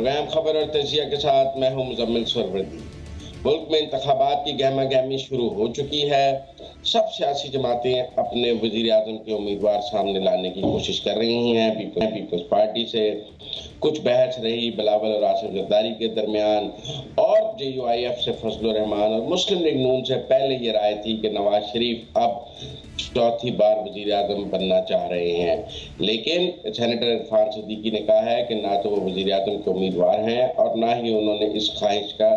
Programme खबर और तजिया के साथ मैं हूं मुजम्मिल सरवरदी। मुल्क में इंतखाबात की गहमा गहमी शुरू हो चुकी है। सब सियासी जमातें अपने वजीर आजम के उम्मीदवार सामने लाने की कोशिश कर रही हैं। पीपल्स पार्टी से कुछ बहस रही बिलावल और आसिफ जरदारी के दरमियान, और JUIF से फजलुर रहमान और मुस्लिम लीग नून से पहले ये राय थी कि नवाज शरीफ अब चौथी बार वजीर आजम बनना चाह रहे हैं। लेकिन सेनेटर इरफान सिद्दीकी ने कहा है कि ना तो वो वजीर आजम के उम्मीदवार हैं और ना ही उन्होंने इस ख्वाहिश का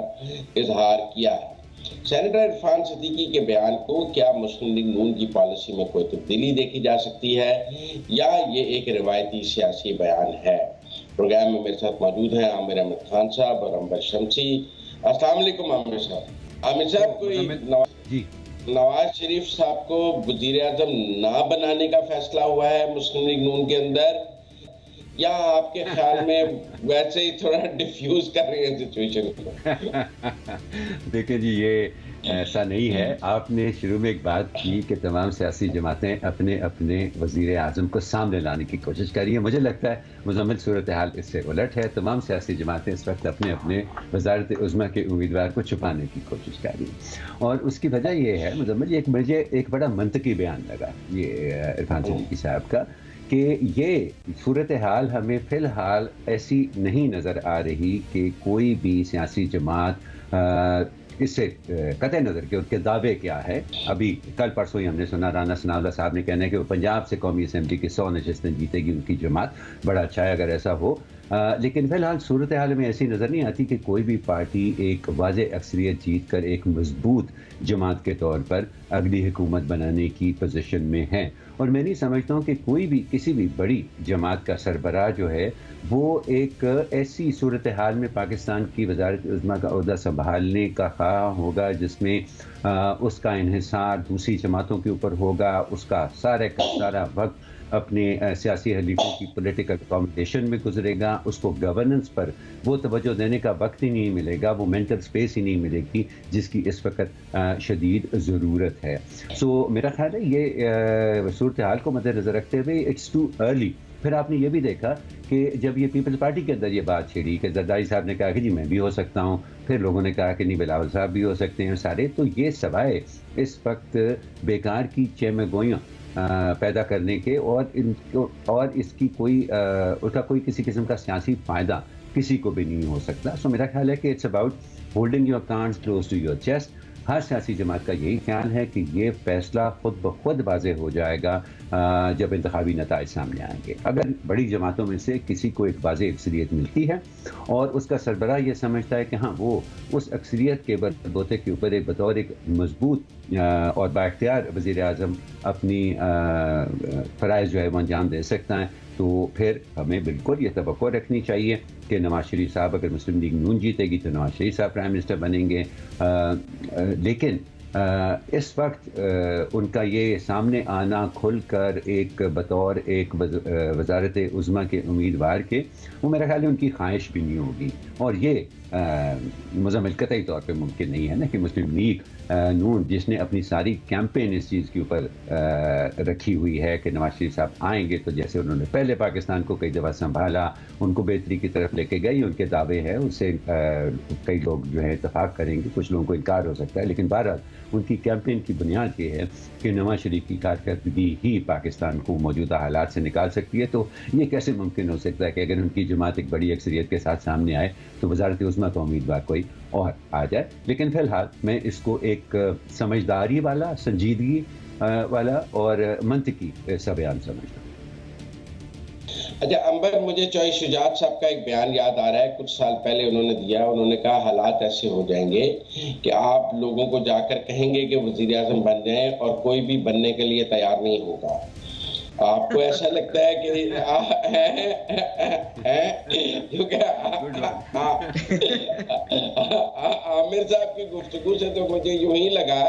इजहार किया है। सेनेटर इरफान सिद्दीकी के बयान को क्या मुस्लिम लीग नून की पॉलिसी में कोई तब्दीली देखी जा सकती है या ये एक रिवायती सियासी बयान है? प्रोग्राम में मेरे साथ मौजूद हैं आमिर अहमद खान साहब और अंबर शमसी। अस्सलाम वालेकुम आमिर साहब। आमिर साहब, कोई नवाज शरीफ साहब को वजीर आजम ना बनाने का फैसला हुआ है मुस्लिम लीग नून के अंदर, या आपके ख्याल में वैसे ही थोड़ा डिफ्यूज कर रहे हैं सिचुएशन को? देखिए जी, ये ऐसा नहीं है। आपने शुरू में एक बात की कि तमाम सियासी जमातें अपने अपने वजीर आजम को सामने लाने की कोशिश कर रही है। मुझे लगता है मुजम्मिल सूरत हाल इससे उलट है। तमाम सियासी जमातें इस वक्त अपने अपने वजारत उज़्मा के उम्मीदवार को छुपाने की कोशिश कर रही हैं, और उसकी वजह ये है मुजम्मिल, मुझे एक बड़ा मंतकी बयान लगा ये इरफान सिद्दीकी साहब का, कि ये सूरत हाल हमें फ़िलहाल ऐसी नहीं नज़र आ रही कि कोई भी सियासी जमात इससे कतई नज़र के उनके दावे क्या है। अभी कल परसों ही हमने सुना राना सनाउल्लाह साहब ने कहना है कि वो पंजाब से कौमी असम्बली की 100 नशस्तें जीतेगी उनकी जमात। बड़ा अच्छा है अगर ऐसा हो, लेकिन फ़िलहाल सूरत हाल में ऐसी नज़र नहीं आती कि कोई भी पार्टी एक वाज़ेह अक्सरियत जीत कर एक मजबूत जमात के तौर पर अगली हुकूमत बनाने की पोजीशन में है। और मैं नहीं समझता हूँ कि कोई भी किसी भी बड़ी जमात का सरबराह जो है वो एक ऐसी सूरत हाल में पाकिस्तान की वज़ारत उज़्मा का ओहदा संभालने का ख्वाह होगा जिसमें उसका इन्हिसार दूसरी जमातों के ऊपर होगा, उसका सारा वक्त अपने सियासी हलीफों की पॉलिटिकल अकोमोडेशन में गुजरेगा, उसको गवर्नेंस पर वो तवज्जो देने का वक्त ही नहीं मिलेगा, वो मेंटल स्पेस ही नहीं मिलेगी जिसकी इस वक्त शदीद ज़रूरत है। सो मेरा ख्याल है ये सूरत हाल को मद्देनज़र रखते हुए इट्स टू अर्ली। फिर आपने ये भी देखा कि जब ये पीपल्स पार्टी के अंदर ये बात छिड़ी कि जरदारी साहब ने कहा कि जी मैं भी हो सकता हूँ, फिर लोगों ने कहा कि नहीं बिलावल साहब भी हो सकते हैं सारे, तो ये सवाए इस वक्त बेकार की चेमगोइयाँ पैदा करने के और इसकी उसका कोई किसी किस्म का सियासी फ़ायदा किसी को भी नहीं हो सकता। सो मेरा ख्याल है कि it's about holding your cards close to your chest. हर सियासी जमात का यही ख्याल है कि ये फैसला खुद ब खुद वाज़ेह हो जाएगा जब इंतखाबी नताइज सामने आएंगे। अगर बड़ी जमातों में से किसी को एक वाज़ेह अक्सरियत मिलती है और उसका सरबराह ये समझता है कि हाँ वो उस अक्सरियत के बलबूते के ऊपर बतौर एक मजबूत और बाइख्तियार वज़ीर आज़म अपनी फ़राइज़ जो है वो अंजाम दे सकता है, तो फिर हमें बिल्कुल ये तवक्को रखनी चाहिए कि नवाज शरीफ साहब, अगर मुस्लिम लीग नून जीतेगी तो नवाज शरीफ साहब प्राइम मिनिस्टर बनेंगे। लेकिन इस वक्त उनका ये सामने आना खुलकर एक बतौर एक वज़ारत उज़्मा के उम्मीदवार के, वो मेरा ख्याल है उनकी ख्वाहिश भी नहीं होगी। और ये मुज़म्मिल कतई तौर पे मुमकिन नहीं है ना कि मुस्लिम लीग नून, जिसने अपनी सारी कैंपेन इस चीज़ के ऊपर रखी हुई है कि नवाज शरीफ साहब आएंगे, तो जैसे उन्होंने पहले पाकिस्तान को कई दफ़ा संभाला, उनको बेहतरी की तरफ लेके गई, उनके दावे हैं, उससे कई लोग जो है इत्तफाक करेंगे, कुछ लोगों को इनकार हो सकता है, लेकिन बहरहाल उनकी कैंपेन की बुनियाद ये है कि नवाज शरीफ की कारकर्दगी ही पाकिस्तान को मौजूदा हालात से निकाल सकती है। तो ये कैसे मुमकिन हो सकता है कि अगर उनकी जमात एक बड़ी अक्सरियत के साथ सामने आए तो वज़ारत उज़्मा का उम्मीदवार कोई और आ जाए। लेकिन फ़िलहाल मैं इसको एक समझदारी वाला, संजीदगी वाला और मंतकी सा बयान समझता हूँ। अच्छा अंबर, मुझे चौधरी शुजात साहब का एक बयान याद आ रहा है, कुछ साल पहले उन्होंने दिया। उन्होंने कहा हालात ऐसे हो जाएंगे कि आप लोगों को जाकर कहेंगे कि वज़ीर आज़म बन जाएं और कोई भी बनने के लिए तैयार नहीं होगा। आपको ऐसा लगता है कि क्योंकि आमिर साहब की गुफ्तगू से तो मुझे यूं ही लगा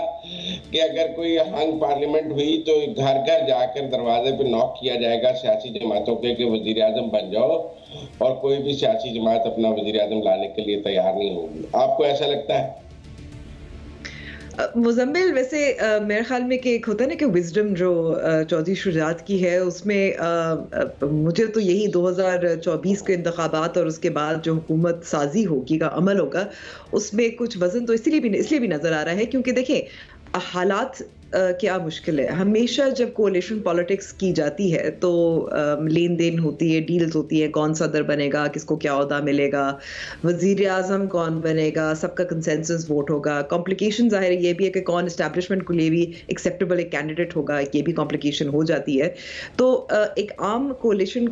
कि अगर कोई हंग पार्लियामेंट हुई तो घर घर जाकर दरवाजे पे नॉक किया जाएगा सियासी जमातों के कि वजीर आजम बन जाओ, और कोई भी सियासी जमात अपना वजीर आजम लाने के लिए तैयार नहीं होगी। आपको ऐसा लगता है? मुज़म्मिल वैसे मेरे ख़्याल में कि एक होता है ना कि विज़डम जो चौधरी शुजात की है उसमें मुझे तो यही 2024 के इंतखाबात और उसके बाद जो हुकूमत साजी होगी का अमल होगा उसमें कुछ वज़न तो इसलिए भी नज़र आ रहा है क्योंकि देखें हालात क्या मुश्किल है। हमेशा जब कोalition पॉलिटिक्स की जाती है तो लेन देन होती है, डील्स होती है, कौन सदर बनेगा, किसको क्या ओहदा मिलेगा, वजीर आजम कौन बनेगा, सबका कंसेंसस वोट होगा। कॉम्प्लिकेशन ज़ाहिर है ये भी है कि कौन एस्टैब्लिशमेंट के लिए भी एक्सेप्टेबल एक कैंडिडेट होगा, ये भी कॉम्प्लिकेशन हो जाती है। तो एक आम कोalition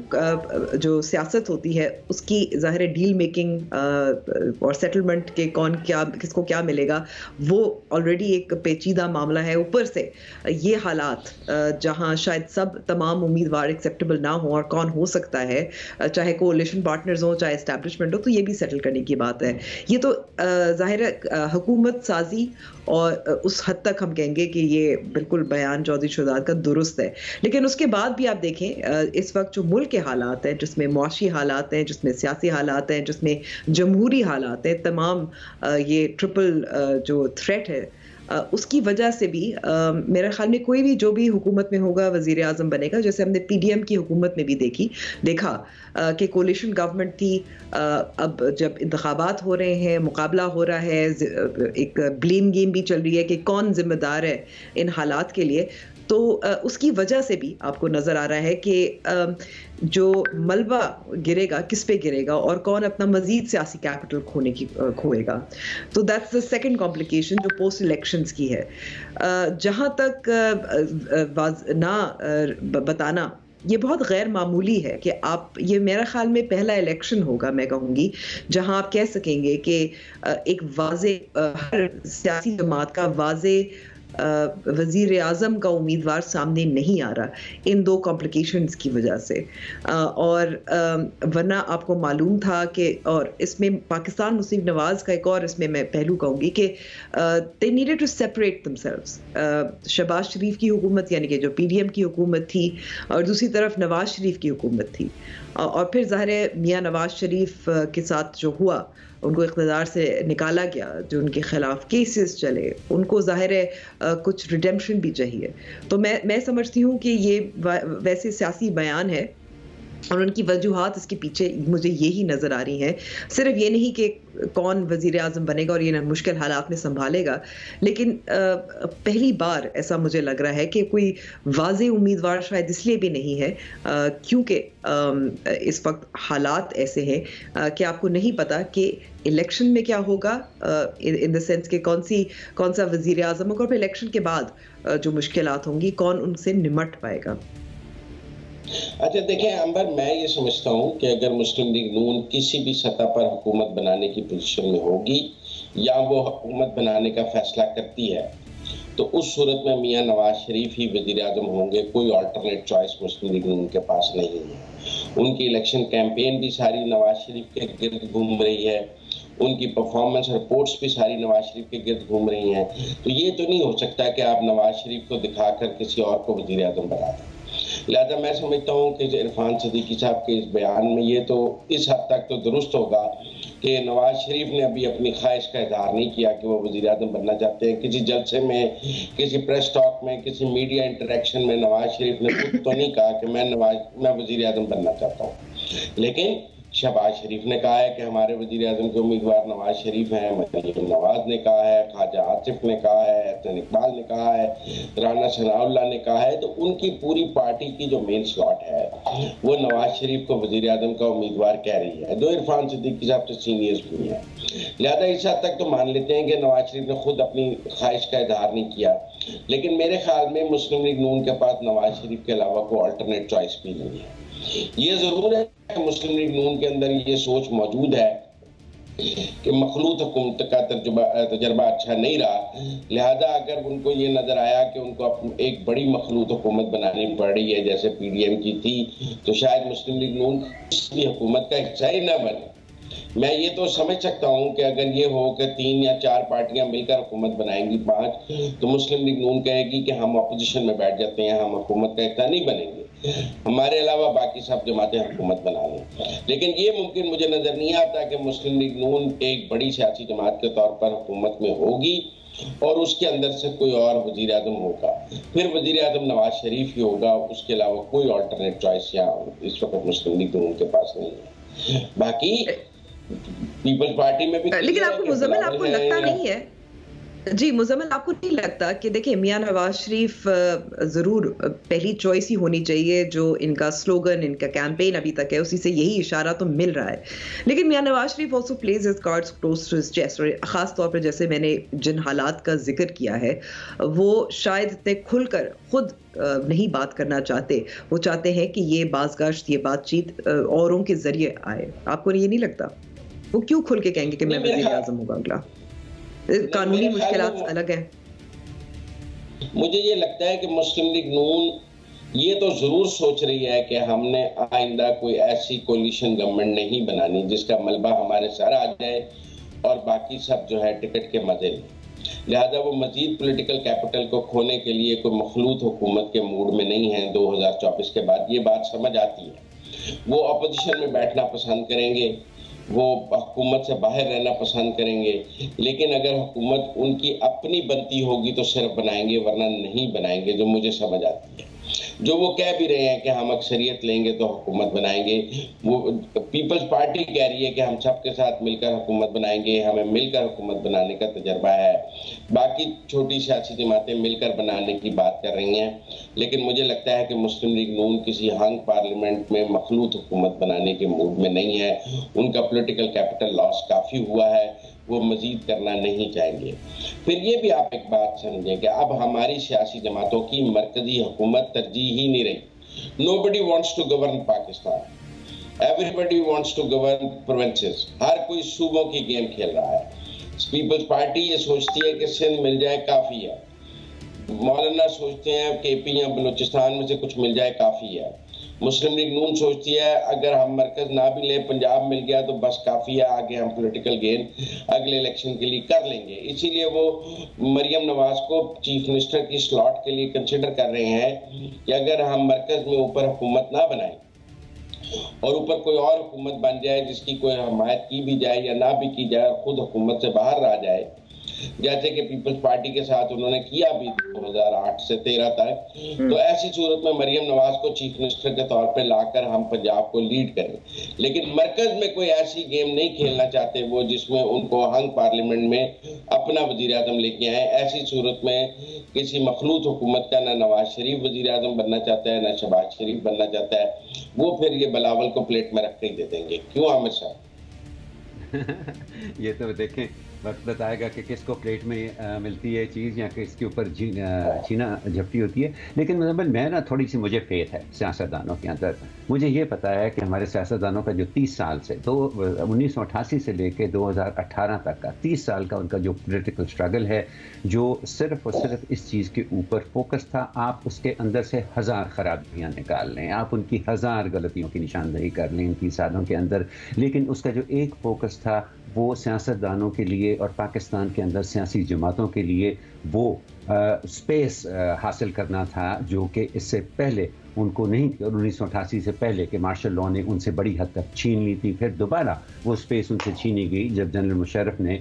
जो सियासत होती है उसकी ज़ाहिर है डील मेकिंग और सेटलमेंट के कौन क्या किसको क्या मिलेगा वो ऑलरेडी एक पेचीदा मामला है। ऊपर से ये हालात जहां शायद सब तमाम उम्मीदवार एक्सेप्टेबल ना हो और कौन हो सकता है, चाहे कोalition पार्टनर्स हो चाहे एस्टैब्लिशमेंट हो, तो ये भी सेटल करने की बात है। ये तो जाहिर है हुकूमत साजी और उस हद तक हम कहेंगे कि ये बिल्कुल बयान चौधरी शुजात का दुरुस्त है। लेकिन उसके बाद भी आप देखें इस वक्त जो मुल्क के हालात हैं, जिसमें मुआशी हालात हैं, जिसमें सियासी हालात हैं, जिसमें जमहूरी हालात हैं, तमाम ये ट्रिपल जो थ्रेट है उसकी वजह से भी मेरे ख्याल में कोई भी जो भी हुकूमत में होगा वजीर आज़म बनेगा, जैसे हमने पीडीएम की हुकूमत में भी देखा कि कोalition गवर्नमेंट थी। अब जब इंतखाबात हो रहे हैं, मुकाबला हो रहा है, एक ब्लेम गेम भी चल रही है कि कौन जिम्मेदार है इन हालात के लिए, तो उसकी वजह से भी आपको नज़र आ रहा है कि जो मलबा गिरेगा किस पे गिरेगा और कौन अपना मजीद सियासी कैपिटल खोएगा। तो दैट्स द सेकंड कॉम्प्लिकेशन जो पोस्ट इलेक्शंस की है। जहाँ तक बताना ये बहुत गैर मामूली है कि आप, ये मेरा ख्याल में पहला इलेक्शन होगा मैं कहूँगी जहाँ आप कह सकेंगे कि एक वाज़े हर सियासी जमात का वाज़े वजीर आज़म का उम्मीदवार सामने नहीं आ रहा इन दो कॉम्प्लिकेशंस की वजह से। और वरना आपको मालूम था कि, और इसमें पाकिस्तान मुस्लिम नवाज का एक और इसमें मैं पहलू कहूँगी कि they needed to separate themselves. Shahbaz Sharif की हुकूमत यानी कि जो पीडीएम की हुकूमत थी और दूसरी तरफ नवाज शरीफ की हुकूमत थी, और फिर ज़ाहिर है मियाँ नवाज शरीफ के साथ जो हुआ, उनको इक़्तिदार से निकाला गया, जो उनके ख़िलाफ़ केसेस चले, उनको ज़ाहिर है कुछ रिडेम्पशन भी चाहिए। तो मैं समझती हूँ कि ये वैसे सियासी बयान है और उनकी वजूहात इसके पीछे मुझे यही नज़र आ रही हैं। सिर्फ ये नहीं कि कौन वज़ीर आज़म बनेगा और ये मुश्किल हालात में संभालेगा, लेकिन पहली बार ऐसा मुझे लग रहा है कि कोई वाज़े उम्मीदवार शायद इसलिए भी नहीं है क्योंकि इस वक्त हालात ऐसे हैं कि आपको नहीं पता कि इलेक्शन में क्या होगा, इन द सेंस कि कौन सा वज़ीर आज़म होगा, और फिर इलेक्शन के बाद जो मुश्किलात होंगी कौन उनसे निमट पाएगा। अच्छा देखें अंबर, मैं ये समझता हूँ कि अगर मुस्लिम लीग नून किसी भी सतह पर हुकूमत बनाने की पोजीशन में होगी या वो हुकूमत बनाने का फैसला करती है, तो उस सूरत में मियाँ नवाज शरीफ ही वज़ीर आज़म होंगे। कोई अल्टरनेट चॉइस मुस्लिम लीग नून के पास नहीं है। उनकी इलेक्शन कैंपेन भी सारी नवाज शरीफ के गिर्द घूम रही है, उनकी परफॉर्मेंस रिपोर्ट्स भी सारी नवाज शरीफ के गिर्द घूम रही हैं। तो ये तो नहीं हो सकता कि आप नवाज शरीफ को दिखाकर किसी और को वज़ीर आज़म बना दें। लिहाजा मैं समझता हूँ कि इरफान सदीकी साहब के इस बयान में ये तो इस हद तक तो दुरुस्त होगा कि नवाज शरीफ ने अभी अपनी ख्वाहिश का इजहार नहीं किया कि वो वज़ीर आज़म बनना चाहते हैं। किसी जलसे में, किसी प्रेस टॉक में, किसी मीडिया इंटरेक्शन में नवाज शरीफ ने खुद तो नहीं कहा कि मैं वज़ीर आज़म बनना चाहता हूँ। लेकिन शहबाज शरीफ ने कहा है कि हमारे वज़ीर आज़म के उम्मीदवार नवाज शरीफ हैं, मरीम नवाज ने कहा है, ख्वाजा आसिफ ने कहा है, एहसन इकबाल ने कहा है, राना सनाउल्लाह ने कहा है। तो उनकी पूरी पार्टी की जो मेन स्लॉट है वो नवाज शरीफ को वज़ीर आज़म का उम्मीदवार कह रही है। दो इरफान सिद्दीकी साहब से सीनियर्स भी हैं, लिहाजा इस हद तक तो मान लेते हैं कि नवाज शरीफ ने खुद अपनी ख्वाहिश का इजहार नहीं किया। लेकिन मेरे ख्याल में मुस्लिम लीग नून के पास नवाज शरीफ के अलावा कोई अल्टरनेट चॉइस भी नहीं है। ये ज़रूर है कि मुस्लिम लीग नून के अंदर ये सोच मौजूद है कि मखलूत हुकूमत का तजर्बा अच्छा नहीं रहा, लिहाजा अगर उनको ये नज़र आया कि उनको एक बड़ी मखलूत हुकूमत बनानी पड़ रही है जैसे पीडीएम की थी, तो शायद मुस्लिम लीग नून किसी हुकूमत का हिस्सा ही न बने। मैं ये तो समझ सकता हूँ कि अगर ये हो कि 3 या 4 पार्टियां मिलकर हुकूमत बनाएंगी 5, तो मुस्लिम लीग नून कहेगी कि हम अपोजिशन में बैठ जाते हैं, हम हुकूमत का हिस्सा नहीं बनेंगे, हमारे अलावा बाकी सब जमातें हुकूमत बना लें। लेकिन ये मुमकिन मुझे नज़र नहीं आता कि मुस्लिम लीग नून एक बड़ी सियासी जमात के तौर पर हुकूमत में होगी और उसके अंदर से कोई और वजीर आजम होगा, फिर वजीर आजम नवाज शरीफ ही होगा, उसके अलावा कोई अल्टरनेट चॉइस यहाँ इस वक्त मुस्लिम लीग नून के पास नहीं है। बाकी पीपल्स पार्टी में भी, लेकिन आपको मुजम्मिल, आपको लगता नहीं है जी मुजम्मिल, आपको नहीं लगता कि देखिए मियां नवाज शरीफ जरूर पहली चॉइस ही होनी चाहिए, जो इनका स्लोगन, इनका कैंपेन अभी तक है उसी से यही इशारा तो मिल रहा है, लेकिन मियां Nawaz Sharif also plays his cards close to his chest, और खास तौर पर जैसे मैंने जिन हालात का जिक्र किया है वो शायद इतने खुलकर खुद नहीं बात करना चाहते, वो चाहते हैं कि ये बाज़गाश्त, ये बातचीत औरों के जरिए आए। आपको ये नहीं लगता वो क्यों खुल के कहेंगे कि मैं वज़ीर आज़म होगा अगला? कानूनी मुश्किलात अलग है। मुझे ये लगता है कि मुस्लिम लीग नून ये तो जरूर सोच रही है कि हमने आइंदा कोई ऐसी कोलिशन गवर्नमेंट नहीं बनानी जिसका मलबा हमारे सर आ जाए और बाकी सब जो है टिकट के मजे लें। लिहाजा वो मजीद पॉलिटिकल कैपिटल को खोने के लिए कोई मखलूत हुकूमत के मूड में नहीं है 2024 के बाद। ये बात समझ आती है। वो अपोजिशन में बैठना पसंद करेंगे, वो हुकूमत से बाहर रहना पसंद करेंगे, लेकिन अगर हुकूमत उनकी अपनी बनती होगी तो सिर्फ बनाएंगे, वरना नहीं बनाएंगे, जो मुझे समझ आती है। जो वो कह भी रहे हैं कि हम अक्सरियत लेंगे तो हुकूमत बनाएंगे, वो पीपल्स पार्टी कह रही है कि हम सबके साथ मिलकर हुकूमत बनाएंगे, हमें मिलकर हुकूमत बनाने का तजर्बा है। बाकी छोटी सियासी जमातें मिलकर बनाने की बात कर रही हैं, लेकिन मुझे लगता है कि मुस्लिम लीग नून किसी हंग पार्लियामेंट में मखलूत हुकूमत बनाने के मूड में नहीं है। उनका पॉलिटिकल कैपिटल लॉस काफ़ी हुआ है, वो मजीद करना नहीं चाहेंगे। फिर ये भी आप एक बात समझें कि अब हमारी सियासी जमातों की मरकजी हुकूमत तरजीह ही नहीं रही। Nobody wants to govern Pakistan, everybody wants to govern provinces. हर कोई सूबों की गेम खेल रहा है। पीपल्स पार्टी ये सोचती है कि सिंध मिल जाए काफ़ी है, मौलाना सोचते हैं कि पी या बलूचिस्तान में से कुछ मिल जाए काफ़ी है, मुस्लिम लीग नून सोचती है अगर हम मरकज ना भी ले, पंजाब मिल गया तो बस काफ़ी है, आगे हम पॉलिटिकल गेन अगले इलेक्शन के लिए कर लेंगे। इसीलिए वो मरियम नवाज को चीफ मिनिस्टर की स्लॉट के लिए कंसिडर कर रहे हैं कि अगर हम मरकज में ऊपर हुकूमत ना बनाएं और ऊपर कोई और हुकूमत बन जाए जिसकी कोई हमायत की भी जाए या ना भी की जाए और खुद हुकूमत से बाहर रह जाए, जैसे कि पीपल्स पार्टी के साथ उन्होंने किया भी 2008 से 13 तक, तो ऐसी सूरत में मरियम नवाज को चीफ मिनिस्टर के तौर पे लाकर हम पंजाब को लीड करें। लेकिन मरकज में कोई ऐसी गेम नहीं खेलना चाहते वो जिसमें उनको हंग पार्लियामेंट में अपना वजीर आजम लेके आए। ऐसी सूरत में किसी मखलूत हुकूमत का ना नवाज शरीफ वजीर आजम बनना चाहता है, ना शहबाज शरीफ बनना चाहता है। वो फिर ये बिलावल को प्लेट में रख के ही दे देंगे। क्यों आमिर साहब? ये तो देखें, वक्त बताएगा कि किसको प्लेट में मिलती है चीज़ या किसके ऊपर छीना झपटी होती है। लेकिन मतलब मैं ना थोड़ी सी मुझे फेथ है सियासतदानों के अंदर। मुझे ये पता है कि हमारे सियासतदानों का जो 30 साल से 1988 से लेके 2018 तक का 30 साल का उनका जो पॉलिटिकल स्ट्रगल है, जो सिर्फ और सिर्फ इस चीज़ के ऊपर फोकस था। आप उसके अंदर से हज़ार खराबियाँ निकाल लें, आप उनकी हज़ार गलतियों की निशानदेही कर लें इन 30 सालों के अंदर, लेकिन उसका जो एक फोकस था वो सियासतदानों के लिए और पाकिस्तान के अंदर सियासी जमातों के लिए वो स्पेस हासिल करना था जो कि इससे पहले उनको नहीं, 1988 से पहले कि मार्शल लॉ ने उनसे बड़ी हद तक छीन ली थी। फिर दोबारा वो स्पेस उनसे छीनी गई जब जनरल मुशर्रफ ने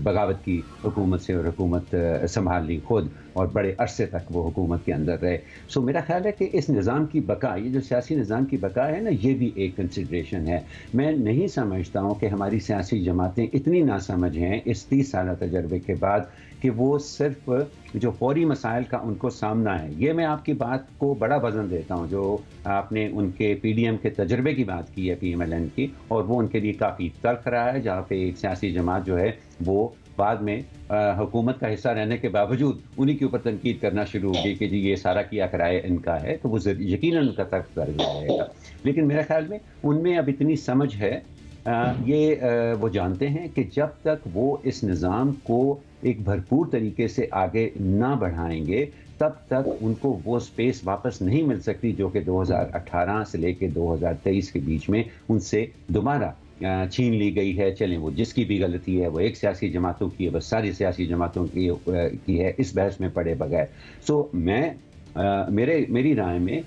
बगावत की हुकूमत से और हुकूमत संभाल ली खुद, और बड़े अरसे तक वो हुकूमत के अंदर रहे। सो मेरा ख्याल है कि इस निज़ाम की बका, ये जो सियासी निज़ाम की बका है ना, ये भी एक कंसिडरेशन है। मैं नहीं समझता हूँ कि हमारी सियासी जमातें इतनी नासमझ हैं इस 30 साल तजर्बे के बाद कि वो सिर्फ जो फौरी मसाइल का उनको सामना है। ये मैं आपकी बात को बड़ा वज़न देता हूँ जो आपने उनके PDM के तजर्बे की बात की है, PMLN की, और वो उनके लिए काफ़ी तल्ख रहा है, जहाँ पे एक सियासी जमात जो है वो बाद में हुकूमत का हिस्सा रहने के बावजूद उन्हीं के ऊपर तनकीद करना शुरू हो गई कि जी ये सारा किया कराए इनका है, तो वो यकीनन उनका तर्क दर्ज रहेगा। लेकिन मेरे ख्याल में उनमें अब इतनी समझ है, वो जानते हैं कि जब तक वो इस निज़ाम को एक भरपूर तरीके से आगे ना बढ़ाएंगे तब तक उनको वो स्पेस वापस नहीं मिल सकती जो कि 2018 से लेके 2023 के बीच में उनसे दोबारा छीन ली गई है। चलें, वो जिसकी भी गलती है, वो एक सियासी जमातों की है, बस सारी सियासी जमातों की है, इस बहस में पड़े बगैर। सो मैं मेरी राय में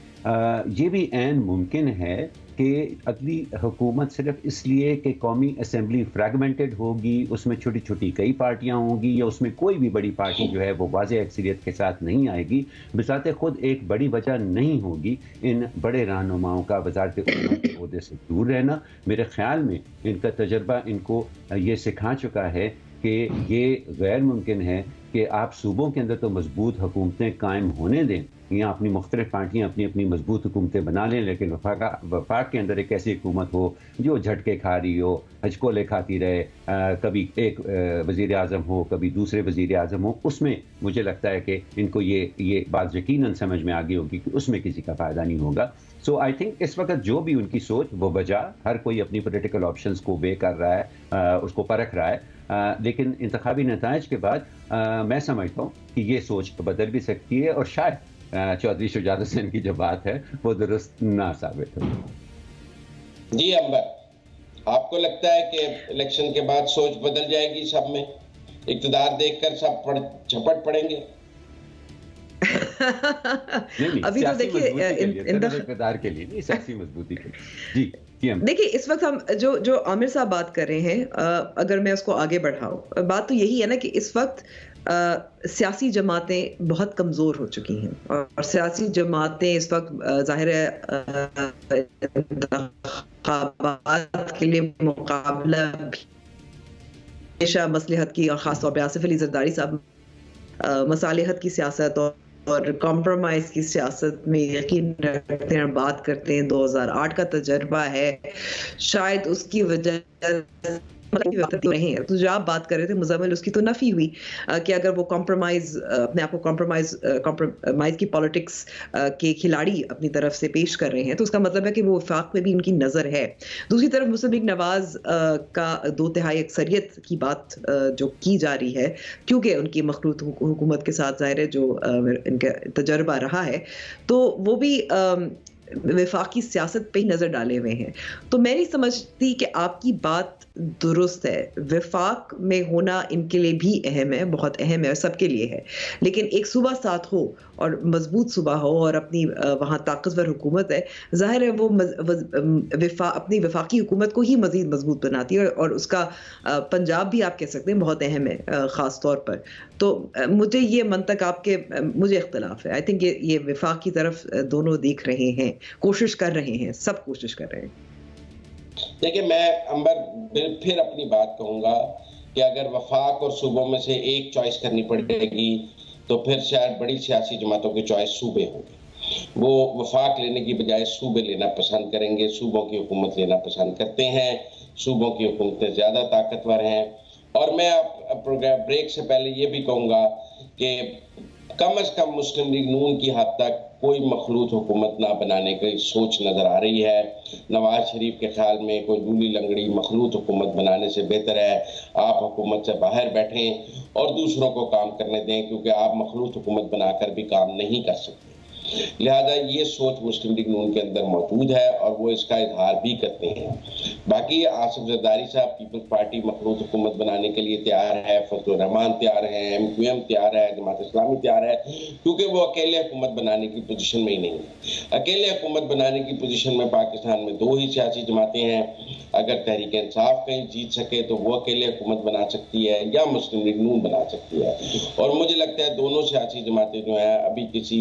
ये भी ऐन मुमकिन है कि अगली हुकूमत सिर्फ इसलिए कि कौमी असम्बली फ्रैगमेंटेड होगी, उसमें छोटी छोटी कई पार्टियां होंगी, या उसमें कोई भी बड़ी पार्टी जो है वो वाज़ेह अक्सरियत के साथ नहीं आएगी, बिसाते खुद एक बड़ी वजह नहीं होगी इन बड़े रहनुमाओं का वज़ारत उम्मा के ओहदे से दूर रहना। मेरे ख्याल में इनका तजर्बा इनको ये सिखा चुका है कि ये गैर मुमकिन है कि आप सूबों के अंदर तो मजबूत हुकूमतें कायम होने दें, या अपनी मुख्तलिफ पार्टियाँ अपनी अपनी मजबूत हुकूमतें बना लें, लेकिन वफाक के अंदर एक ऐसी हुकूमत हो जो झटके खा रही हो, हचकोले खाती रहे, कभी एक वज़ीर आज़म हो, कभी दूसरे वज़ीर आज़म हो, उसमें मुझे लगता है कि इनको ये बात यकीनन समझ में आ गई होगी कि उसमें किसी का फ़ायदा नहीं होगा। सो आई थिंक इस वक्त जो भी उनकी सोच वो बजा, हर कोई अपनी पोलिटिकल ऑप्शंस को वे कर रहा है, उसको परख रहा है, लेकिन इंतखाबी नताइज के बाद मैं समझता हूँ कि ये सोच बदल भी सकती है, और शायद चौधरी शुजात हुसैन की जो बात है वो दुरुस्त ना साबित हो। जी अंबर, आपको लगता है कि इलेक्शन के बाद सोच बदल जाएगी सब में, इक़्तिदार देखकर सब झपट पड़ेंगे? नहीं, अभी तो देखिए इक़्तिदार के लिए नहीं, सियासी मजबूती के लिए। जी देखिए, इस वक्त हम जो आमिर साहब बात कर रहे हैं, अगर मैं उसको आगे बढ़ाऊं, बात तो यही है ना कि इस वक्त सियासी जमातें बहुत कमज़ोर हो चुकी हैं, और सियासी जमातें इस वक्त ज़ाहिर है इंतख़ाबात के लिए मुकाबला हमेशा मसलहत की, और ख़ास तौर पर आसिफ अली ज़रदारी साहब मसालिहत की सियासत और कॉम्प्रोमाइज़ की सियासत में यकीन रखते हैं, बात करते हैं। 2008 का तजर्बा है, शायद उसकी वजह रहे हैं। तो जो आप बात कर रहे थे मुज़म्मिल, उसकी तो नफी हुई कि अगर वो कॉम्प्रोमाइज़, अपने आप को कॉम्प्रोमाइज़ की पॉलिटिक्स के खिलाड़ी अपनी तरफ से पेश कर रहे हैं, तो उसका मतलब है कि वो वफाक में भी उनकी नज़र है। दूसरी तरफ मुस्लिम लीग नवाज़ का 2/3 अक्सरियत की बात जो की जा रही है, क्योंकि उनकी मखलूत हुकूमत के साथ ज़ाहिर है जो इनका तजर्बा रहा है, तो वो भी वफाकी सियासत पे ही नज़र डाले हुए हैं। तो मैं नहीं समझती कि आपकी बात दुरुस्त है। वफाक में होना इनके लिए भी अहम है, बहुत अहम है, सबके लिए है, लेकिन एक सूबा साथ हो और मजबूत सूबा हो और अपनी वहाँ ताकतवर हुकूमत है, जाहिर है वो अपनी वफाकी हुकूमत को ही मजीद मजबूत बनाती है, और उसका पंजाब भी आप कह सकते हैं बहुत अहम है ख़ास तौर पर। तो मुझे ये मंतक मुझे इख्तलाफ है। आई थिंक ये वफाक की तरफ दोनों देख रहे हैं, कोशिश कर रहे हैं, सब कोशिश कर रहे हैं। देखिए, मैं अंबर फिर अपनी बात कहूँगा कि अगर वफाक और सूबों में से एक चॉइस करनी पड़ेगी तो फिर शायद बड़ी सियासी जमातों की चॉइस सूबे होगी। वो वफाक लेने की बजाय सूबे लेना पसंद करेंगे, सूबों की हुकूमत लेना पसंद करते हैं, सूबों की हुकूमतें ज़्यादा ताकतवर हैं। और मैं प्रोग्राम ब्रेक से पहले ये भी कहूँगा कि कम अज़ कम मुस्लिम लीग नून की हद तक कोई मखलूत हुकूमत ना बनाने की सोच नज़र आ रही है। नवाज शरीफ के ख्याल में कोई लूली लंगड़ी मखलूत हुकूमत बनाने से बेहतर है आप हुकूमत से बाहर बैठें और दूसरों को काम करने दें, क्योंकि आप मखलूत हुकूमत बनाकर भी काम नहीं कर सकते। लिहाजा ये सोच मुस्लिम लीग नून के अंदर मौजूद है और वो इसका इजहार भी करते हैं। बाकी आसिफ जरदारी साहब पीपल्स पार्टी मखलूत हुकूमत बनाने के लिए तैयार है, फजलुर रहमान तैयार है, MQM तैयार है, जमात इस्लामी तैयार है, क्योंकि वो अकेले हुकूमत बनाने की पोजीशन में ही नहीं है। अकेले हुकूमत बनाने की पोजीशन में पाकिस्तान में 2 ही सियासी जमातें हैं। अगर तहरीक इंसाफ कहीं जीत सके तो वो अकेले हुकूमत बना सकती है या मुस्लिम लीग नून बना सकती है, और मुझे लगता है दोनों सियासी जमातें जो हैं अभी किसी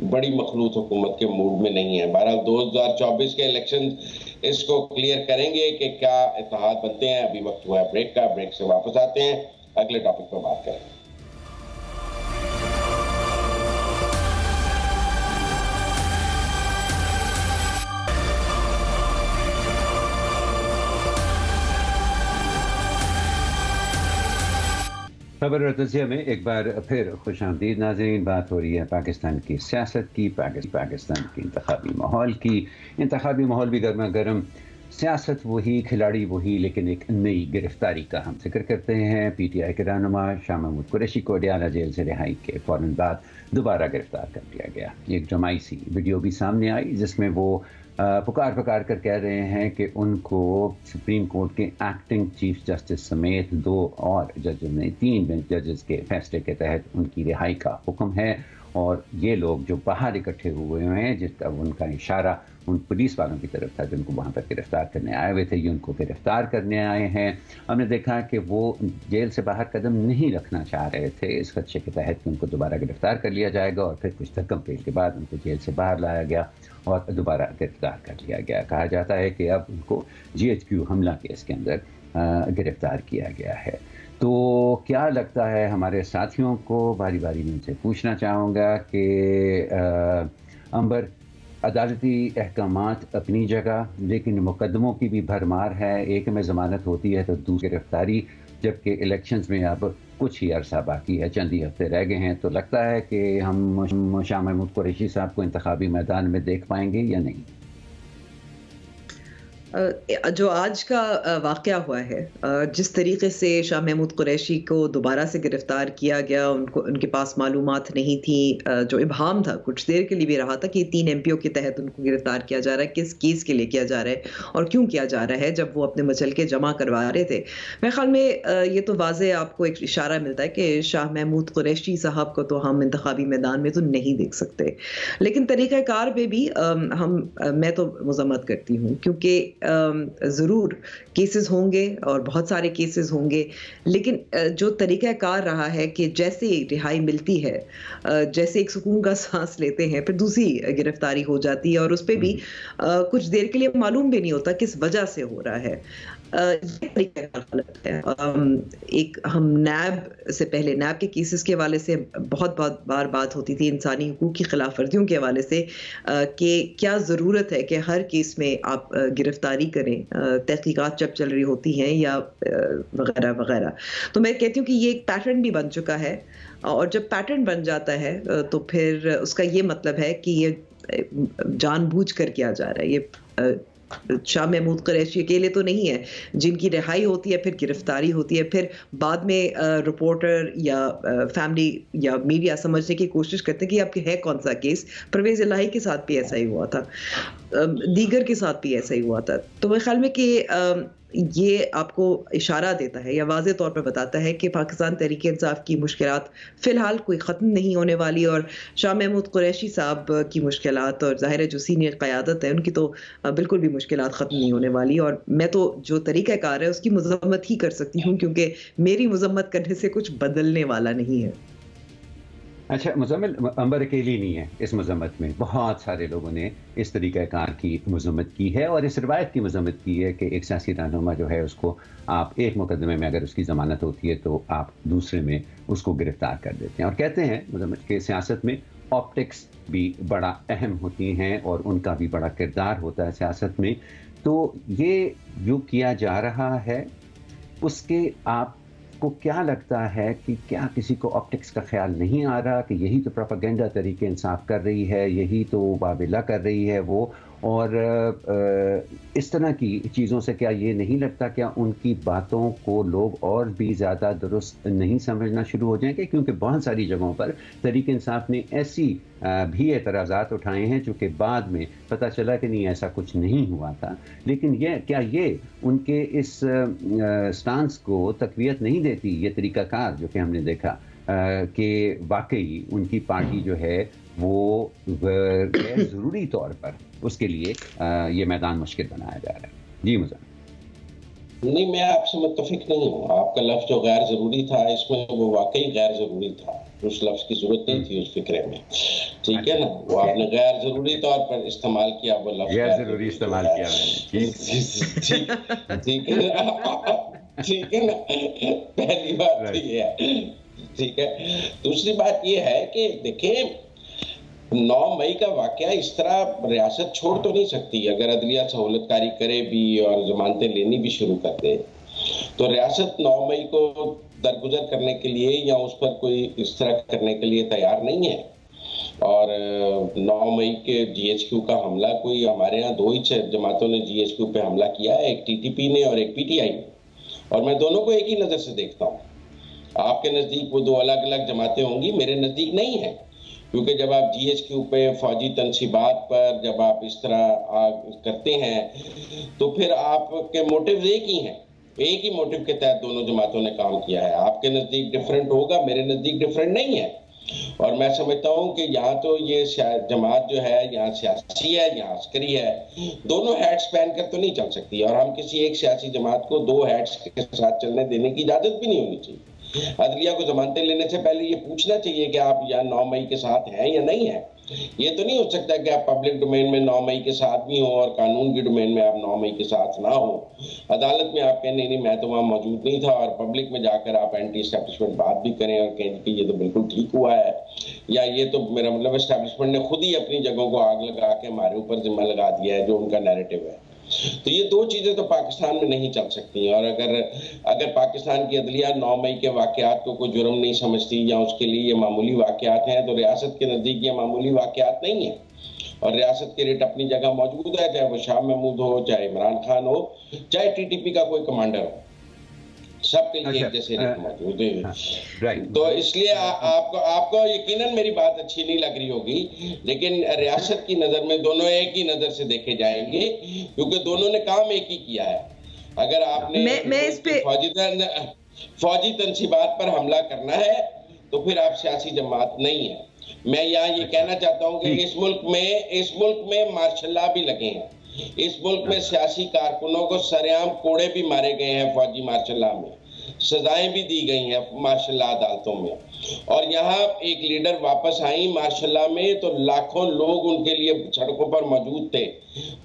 बड़ी मखलूत हुकूमत के मूड में नहीं है। बहरहाल 2024 के इलेक्शन इसको क्लियर करेंगे कि क्या इत्तेहाद बनते हैं। अभी वक्त हुआ है ब्रेक का, ब्रेक से वापस आते हैं, अगले टॉपिक पर बात करें। खबर और तज़किया में एक बार फिर खुशामदीद नाज़रीन। बात हो रही है पाकिस्तान की सियासत की, पाकिस्तान के इंतखाबी माहौल की। इंतखाबी माहौल भी गर्मा गर्म, सियासत वही, खिलाड़ी वही, लेकिन एक नई गिरफ्तारी का हम जिक्र करते हैं। PTI के रहनुमा शाह महमूद कुरैशी को अडयाला जेल से रिहाई के फ़ौरन बाद दोबारा गिरफ्तार कर लिया गया। एक ड्रामाई सी वीडियो भी सामने आई जिसमें वो पुकार कर कह रहे हैं कि उनको सुप्रीम कोर्ट के एक्टिंग चीफ जस्टिस समेत 2 और जजों ने 3 जजेस के फैसले के तहत उनकी रिहाई का हुक्म है, اور یہ لوگ جو باہر اکٹھے ہوئے ہیں جس کا ان کا اشارہ ان پولیس والوں کی طرف تھا جن کو وہاں پر گرفتار کرنے آئے ہوئے تھے، یہ ان کو گرفتار کرنے آئے ہیں. ہم نے دیکھا کہ وہ جیل سے باہر قدم نہیں رکھنا چاہ رہے تھے اس خدشے کے تحت کہ ان کو دوبارہ گرفتار کر لیا جائے گا، اور پھر کچھ دھکم پیل کے بعد ان کو جیل سے باہر لایا گیا اور دوبارہ گرفتار کر لیا گیا. کہا جاتا ہے کہ اب ان کو GHQ حملہ کیس کے اندر گرفتار کیا گیا ہے. تو کیا لگتا ہے ہمارے ساتھیوں کو؟ باری باری میں ان سے پوچھنا چاہوں گا کہ امبر، عدالتی احکامات اپنی جگہ، لیکن مقدموں کی بھی بھرمار ہے. ایک میں ضمانت ہوتی ہے تو دوسری گرفتاری، جبکہ الیکشنز میں اب کچھ ہی عرصہ باقی ہے، چند ہی ہفتے رہ گئے ہیں. تو لگتا ہے کہ ہم شاہ محمود قریشی صاحب کو انتخابی میدان میں دیکھ پائیں گے یا نہیں؟ جو آج کا واقعہ ہوا ہے، جس طریقے سے شاہ محمود قریشی کو دوبارہ سے گرفتار کیا گیا، ان کے پاس معلومات نہیں تھی، جو ابہام تھا کچھ دیر کے لیے بھی رہا تھا کہ 3 MPO کے تحت ان کو گرفتار کیا جا رہا ہے، کس کیس کے لیے کیا جا رہا ہے اور کیوں کیا جا رہا ہے، جب وہ اپنے مچلکے جمع کروا رہے تھے. میرے خیال میں یہ تو واضح آپ کو ایک اشارہ ملتا ہے کہ شاہ محمود قریشی صاحب کو تو ہم انتخابی میدان میں تو نہیں دیکھ سکتے. لیکن طریقہ کار پہ بھی میں تو مذمت کرتی ہوں، کیونکہ ضرور کیسز ہوں گے اور بہت سارے کیسز ہوں گے، لیکن جو طریقہ کار رہا ہے کہ جیسے رہائی ملتی ہے، جیسے ایک سکون کا سانس لیتے ہیں، پھر دوسری گرفتاری ہو جاتی ہے اور اس پہ بھی کچھ دیر کے لیے معلوم بھی نہیں ہوتا کس وجہ سے ہو رہا ہے. یہ طریقہ کار غلط ہے. ایک ہم نیب سے پہلے، نیب کے کیسز کے حوالے سے بہت بار بات ہوتی تھی انسانی حقوق کی خلاف ورزیوں کے حوالے سے کہ کیا ضرورت ہے کہ ہر کیس میں آپ گرفتاری کریں، تحقیقات جب چل رہی ہوتی ہیں یا وغیرہ وغیرہ. تو میں کہتی ہوں کہ یہ ایک پیٹرن بھی بن چکا ہے، اور جب پیٹرن بن جاتا ہے تو پھر اس کا یہ مطلب ہے کہ یہ جان بوجھ کر کیا جا رہا ہے. یہ شاہ محمود قریشی اکیلے تو نہیں ہے جن کی رہائی ہوتی ہے، پھر گرفتاری ہوتی ہے، پھر بعد میں رپورٹر یا فیملی یا میڈیا سمجھنے کی کوشش کرتے ہیں کہ اب ہے کون سا کیس. پرویز الہی کے ساتھ بھی ایسا ہی ہوا تھا، دیگر کے ساتھ بھی ایسا ہی ہوا تھا. تو میرے خیال میں کہ یہ آپ کو اشارہ دیتا ہے یا واضح طور پر بتاتا ہے کہ پاکستان تحریک انصاف کی مشکلات فی الحال کوئی ختم نہیں ہونے والی، اور شاہ محمود قریشی صاحب کی مشکلات، اور ظاہر ہے جو سینئر قیادت ہے ان کی تو بالکل بھی مشکلات ختم نہیں ہونے والی. اور میں تو جو طریقہ کار ہے اس کی مذمت ہی کر سکتی ہوں، کیونکہ میری مذمت کرنے سے کچھ بدلنے والا نہیں ہے. اچھا مزمل، امبر اکیلی نہیں ہے اس مذمت میں، بہت سارے لوگوں نے اس طریقہ کار کی مذمت کی ہے اور اس روایت کی مذمت کی ہے کہ ایک سیاسی رہنما جو ہے اس کو آپ ایک مقدمے میں اگر اس کی ضمانت ہوتی ہے تو آپ دوسرے میں اس کو گرفتار کر دیتے ہیں. اور کہتے ہیں مذمت کے سیاست میں آپٹکس بھی بڑا اہم ہوتی ہیں اور ان کا بھی بڑا کردار ہوتا ہے سیاست میں. تو یہ جو کیا جا رہا ہے اس کے آپ کو کیا لگتا ہے کہ کیا کسی کو آپٹکس کا خیال نہیں آ رہا کہ یہی تو پروپیگنڈا تحریک انصاف کر رہی ہے، یہی تو بابلہ کر رہی ہے وہ، اور اس طرح کی چیزوں سے کیا یہ نہیں لگتا کیا ان کی باتوں کو لوگ اور بھی زیادہ درست نہیں سمجھنا شروع ہو جائیں گے؟ کیونکہ بہت ساری جگہوں پر تحریک انصاف نے ایسی بھی اعتراضات اٹھائے ہیں جو کہ بعد میں پتہ چلا کہ نہیں ایسا کچھ نہیں ہوا تھا. لیکن کیا یہ ان کے اس سٹانس کو تقویت نہیں دیتی، یہ طریقہ کار جو کہ ہم نے دیکھا کہ واقعی ان کی پارٹی جو ہے وہ غیر ضروری طور پر اس کے لیے یہ میدان مشکل بنایا جا رہا ہے؟ جی مزاح نہیں، میں آپ سے متفق نہیں ہوں. آپ کا لفظ جو غیر ضروری تھا اس میں وہ واقعی غیر ضروری تھا، اس لفظ کی ضرورت نہیں تھی اس فکرے میں، ٹھیک ہے نا. وہ آپ نے غیر ضروری طور پر استعمال کیا، وہ لفظ غیر ضروری استعمال کیا میں نے. ٹھیک ہے نا، ٹھیک ہے نا. پہلی بات تو یہ ہے، ٹھیک ہے. دوسری بات یہ ہے کہ دیکھیں 9 مئی کا واقعہ اس طرح ریاست چھوڑ تو نہیں سکتی. اگر عدلیہ سہولت کاری کرے بھی اور ضمانتیں لینی بھی شروع کر دے تو ریاست 9 مئی کو درگزر کرنے کے لیے یا اس پر کوئی اس طرح کرنے کے لیے تیار نہیں ہے. اور 9 مئی کے GHQ کا حملہ، کوئی ہمارے ہاں 2 ہی جماعتوں نے GHQ پہ حملہ کیا ہے، ایک TTP نے اور ایک PTI نے، اور میں دونوں کو ایک ہی نظر سے دیکھتا ہوں. آپ کے نزدیک وہ 2 الگ الگ جماعتیں ہوں گی، میرے نزدیک نہیں ہیں. کیونکہ جب آپ GHQ پہ، فوجی تنصیبات پر جب آپ اس طرح کرتے ہیں تو پھر آپ کے موٹیوز ایک ہی ہیں، ایک ہی موٹیو کے تحت دونوں جماعتوں نے کام کیا ہے. آپ کے نزدیک ڈیفرنٹ ہوگا، میرے نزدیک ڈیفرنٹ نہیں ہے. اور میں سمجھتا ہوں کہ یہاں تو یہ جماعت جو ہے یہاں سیاسی ہے یہاں عسکری ہے، دونوں ہیٹس پہن کر تو نہیں چل سکتی، اور ہم کسی ایک سیاسی جماعت کو دو ہیٹس کے ساتھ چلنے دینے کی اجازت بھی نہیں ہونی چاہیے۔ عدلیہ کو ضمانتیں لینے سے پہلے یہ پوچھنا چاہیے کہ آپ یا 9 مئی کے ساتھ ہیں یا نہیں ہیں۔ یہ تو نہیں ہو سکتا کہ آپ پبلک ڈومین میں 9 مئی کے ساتھ بھی ہوں اور قانون کی ڈومین میں آپ 9 مئی کے ساتھ نہ ہوں۔ عدالت میں آپ کہیں نہیں میں تو وہاں موجود نہیں تھا، اور پبلک میں جا کر آپ اینٹی اسٹیبلشمنٹ بات بھی کریں اور کہیں کہ یہ تو بالکل ٹھیک ہوا ہے، یا یہ تو میرا مطلب اسٹیبلشمنٹ نے خود ہی اپنی جگہوں کو آگ لگا کے ہمارے اوپر ذمہ لگا دیا ہے، جو ان کا نیریٹو ہے۔ تو یہ دو چیزیں تو پاکستان میں نہیں چل سکتی ہیں، اور اگر پاکستان کی عدلیہ 9 مئی کے واقعات کو کوئی جرم نہیں سمجھتی یا اس کے لیے یہ معمولی واقعات ہیں، تو ریاست کے نزدیک یہ معمولی واقعات نہیں ہیں، اور ریاست کے ریٹ اپنی جگہ موجود ہے، چاہے وہ شاہ محمود ہو، چاہے عمران خان ہو، چاہے ٹی ٹی پی کا کوئی کمانڈر ہو، سب کے لیے ایک جیسے ریٹ موجود ہے۔ تو اس لیے آپ کو یقیناً میری بات اچھی نہیں لگ رہی ہوگی، لیکن ریاست کی نظر میں دونوں ایک ہی نظر سے دیکھے جائیں گے، کیونکہ دونوں نے کام ایک ہی کیا ہے۔ اگر آپ نے فوجی تنصیبات پر حملہ کرنا ہے تو پھر آپ سیاسی جماعت نہیں ہے۔ میں یہاں یہ کہنا چاہتا ہوں کہ اس ملک میں مارشل لا بھی لگے ہیں، اس ملک میں سیاسی کارکنوں کو سرعام کوڑے بھی مارے گئے ہیں فوجی مارشل لا میں، سزائیں بھی دی گئی ہیں مارشل لا عدالتوں میں، اور یہاں ایک لیڈر واپس آئیں مارشل لا میں تو لاکھوں لوگ ان کے لیے سڑکوں پر موجود تھے،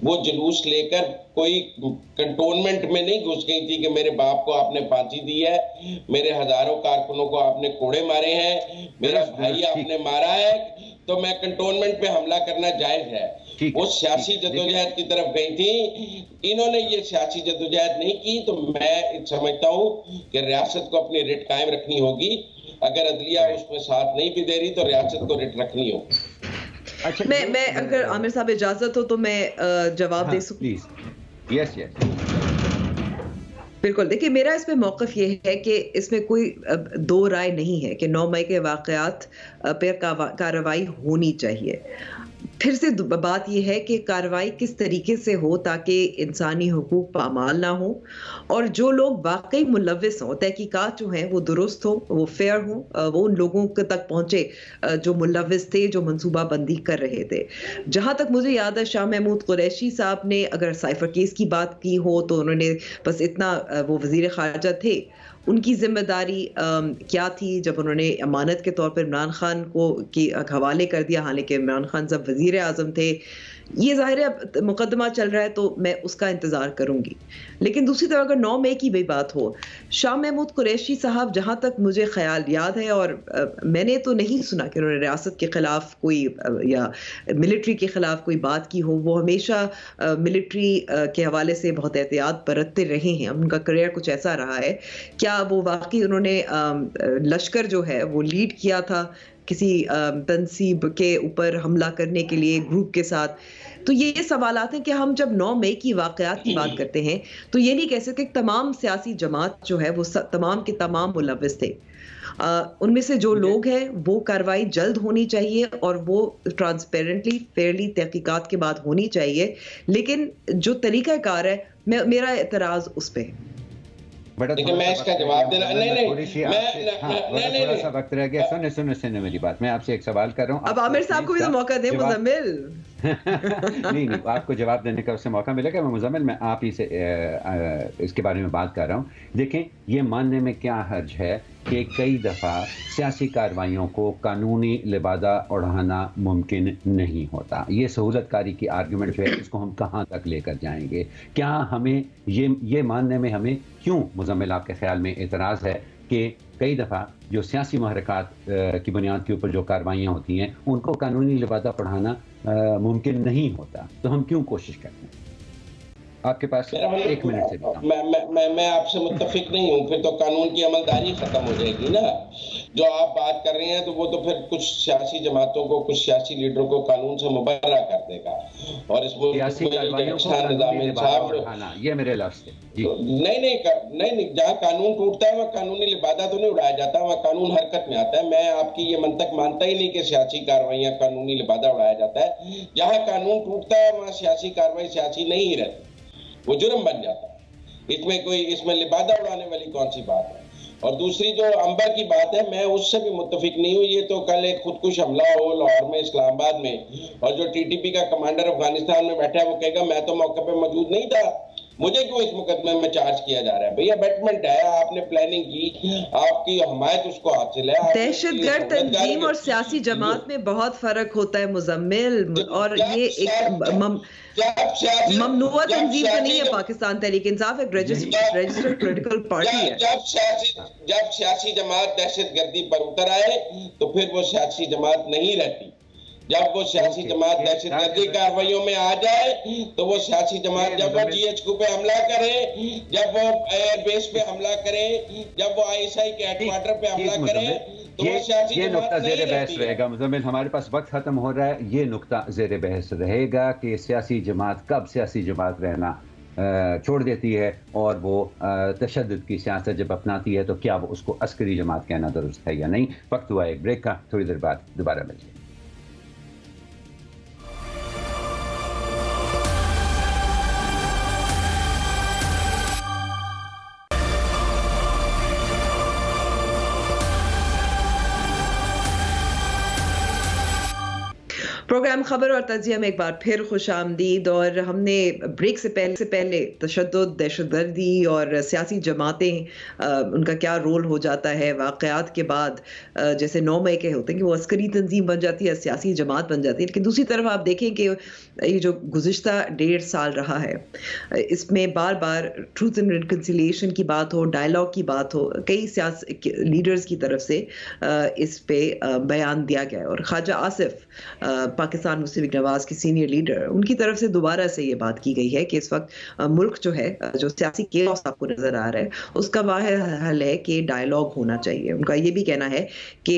وہ جلوس لے کر کوئی کنٹونمنٹ میں نہیں گھس گئی تھی کہ میرے باپ کو آپ نے پھانسی دی ہے، میرے ہزاروں کارکنوں کو آپ نے کوڑے مارے ہیں، میرا بھائی آپ نے مارا ہے، تو میں کنٹونمنٹ پہ حملہ کرنا جائز ہے۔ وہ سیاسی جدوجہد کی طرف گئی تھی، انہوں نے یہ سیاسی جدوجہد نہیں کی، تو میں سمجھتا ہوں کہ ریاست کو اپنی ریٹ قائم رکھنی ہوگی، اگر عدلیہ اس میں ساتھ نہیں بھی دے رہی تو ریاست کو ریٹ رکھنی ہوگی۔ میں اگر عامر صاحب اجازت ہو تو میں جواب دے سکوں؟ یس یس بالکل، دیکھیں میرا اس میں موقف یہ ہے کہ اس میں کوئی دو رائے نہیں ہے کہ 9 مئی کے واقعات پر کارروائی ہونی چاہیے۔ پھر سے بات یہ ہے کہ کارروائی کس طریقے سے ہو تاکہ انسانی حقوق پامال نہ ہوں، اور جو لوگ واقعی ملوث ہوں، تحقیقات جو ہیں وہ درست ہوں، وہ فیئر ہوں، وہ ان لوگوں تک پہنچے جو ملوث تھے، جو منصوبہ بندی کر رہے تھے۔ جہاں تک مجھے یاد ہے شاہ محمود قریشی صاحب نے اگر سائفر کیس کی بات کی ہو تو انہوں نے بس اتنا، وہ وزیر خارجہ تھے، ان کی ذمہ داری کیا تھی جب انہوں نے امانت کے طور پر عمران خان کو حوالے کر دیا، حالانکہ عمران خان جب وزیر اعظم تھے۔ یہ ظاہر ہے مقدمہ چل رہا ہے تو میں اس کا انتظار کروں گی، لیکن دوسری طرف اگر 9 مئی کی بھی بات ہو، شاہ محمود قریشی صاحب جہاں تک مجھے خیال یاد ہے، اور میں نے تو نہیں سنا کہ انہوں نے ریاست کے خلاف کوئی یا ملٹری کے خلاف کوئی بات کی ہو، وہ ہمیشہ ملٹری کے حوالے سے بہت احتیاط برتتے رہے ہیں، ان کا کریئر کچھ ایسا رہا ہے۔ کیا وہ واقعی انہوں نے لشکر جو ہے وہ لیڈ کیا تھا کسی تنصیب کے اوپر حملہ کرنے کے لیے گروپ کے ساتھ؟ تو یہ سوالات ہیں کہ ہم جب 9 مئی کی واقعات کی بات کرتے ہیں تو یہ نہیں کہہ سکتے کہ تمام سیاسی جماعت جو ہے وہ تمام کے تمام ملوث تھے۔ ان میں سے جو لوگ ہیں وہ کارروائی جلد ہونی چاہیے اور وہ ٹرانسپیرنٹلی فیئرلی تحقیقات کے بعد ہونی چاہیے، لیکن جو طریقہ کار ہے میرا اعتراض اس پہ ہے۔ لیکن میں اس کا جواب دینا تھوڑا سا وقت رہ گیا، سنیں میری بات، میں آپ سے ایک سوال کر رہا ہوں، اب عامر صاحب کو بھی موقع دیں مزمل۔ نہیں آپ کو جواب دینے کا اس سے موقع ملے گا، میں مزمل میں آپ ہی سے اس کے بارے میں بات کر رہا ہوں۔ دیکھیں یہ ماننے میں کیا حرج ہے کہ کئی دفعہ سیاسی کارروائیوں کو قانونی لبادہ اڑانا ممکن نہیں ہوتا، یہ سہولت کاری کی آرگومنٹ جو ہے اس کو ہم کہاں تک لے کر جائیں گے؟ کیا ہمیں یہ ماننے میں ہمیں کیوں مزمل آپ کے خیال میں اعتراض ہے کہ کئی دفعہ جو سیاسی محرکات کی بنیاد کے اوپر جو کارروائیاں ہوتی ہیں ان کو قانونی لبادہ پڑھانا ممکن نہیں ہوتا، تو ہم کیوں کوشش کرتے ہیں؟ آپ کے پاس 1 منٹ سے میں آپ سے متفق نہیں ہوں، پھر تو قانون کی عملداری ختم ہو جائے گی نا۔ جو آپ بات کر رہے ہیں تو وہ تو پھر کچھ سیاسی جماعتوں کو، کچھ سیاسی لیڈروں کو قانون سے مبرہ کر دے گا، اور اس میں یہ میرے لفظ ہے۔ نہیں، جہاں قانون ٹوٹتا ہے وہاں قانونی لبادہ تو نہیں اڑایا جاتا، وہاں قانون حرکت میں آتا ہے۔ میں آپ کی یہ منطق مانتا ہی نہیں کہ سیاسی کارروائیاں قانونی لبادہ اڑایا جاتا ہے۔ جہاں قانون ٹوٹتا ہے وہاں سیاسی کارروائی سیاسی نہیں رہتی، وہ جرم بن جاتا ہے۔ اس میں لبادہ اڑانے والی کون سی بات ہے؟ और दूसरी जो अंबर की बात है, मैं उससे भी मुत्तफिक नहीं हूँ। ये तो कल एक खुदकुश हमला हो लाहौर में, इस्लामाबाद में, और जो टीटीपी का कमांडर अफगानिस्तान में बैठा है वो कहेगा मैं तो मौके पे मौजूद नहीं था, मुझे क्यों इस मुकदमे में चार्ज किया जा रहा है? भैया बैटमेंट है, आपने प्लानिंग की, आपकी हमायत उसको हासिल है। दहशतगर्द तंजीम और सियासी जमात में बहुत फर्क होता है मुजम्मिल, और ये एक ममनुआ तंजीम तो नहीं है पाकिस्तान तहरीक इंसाफ, एक रजिस्टर्ड पॉलिटिकल पार्टी है। जब सियासी जमात दहशतगर्दी पर उतर आए तो फिर वो सियासी जमात नहीं रहती। जब वो सियासी जमात दहशतगर्दी कार्रवाइयों में आ जाए तो वो सियासी जमात, जब वो GHQ पे हमला करे, जब वो एयरबेस पे हमला करे, जब वो ISI के हेडक्वार्टर पे हमला करे, तो वो सियासी ये नुक्ता जमात ज़ेर नहीं बहस रहती है। रहेगा मुज़म्मिल, हमारे पास वक्त खत्म हो रहा है। ये नुक्ता ज़ेर बहस रहेगा कि सियासी जमात कब सियासी जमात रहना छोड़ देती है और वो तशद्दुद की सियासत जब अपनाती है तो क्या वो उसको अस्करी जमात कहना दुरुस्त है या नहीं। वक्त हुआ एक ब्रेक का, थोड़ी देर बाद दोबारा मिलते हैं। प्रोग्राम खबर और तजिया में एक बार फिर खुश आमदीद। और हमने ब्रेक से पहले तशद्दुद, दहशतगर्दी और सियासी जमातें, उनका क्या रोल हो जाता है वाक़यात के बाद, जैसे 9 मई के होते हैं कि वो अस्करी तंजीम बन जाती है, सियासी जमात बन जाती है। लेकिन दूसरी तरफ आप देखें कि ये जो गुज़िश्ता 1.5 साल रहा है, इसमें बार बार ट्रूथ एंड रिकन्सिलिएशन की बात हो, डायलॉग की बात हो, कई सियासी लीडर्स की तरफ से इस पे बयान दिया गया है। और ख्वाजा आसिफ, पाकिस्तान मुस्लिम लीग नवाज के सीनियर लीडर, उनकी तरफ से दोबारा से ये बात की गई है कि इस वक्त मुल्क जो है, जो सियासी केओस आपको नजर आ रहा है, उसका वाहिद हल है कि डायलॉग होना चाहिए। उनका ये भी कहना है कि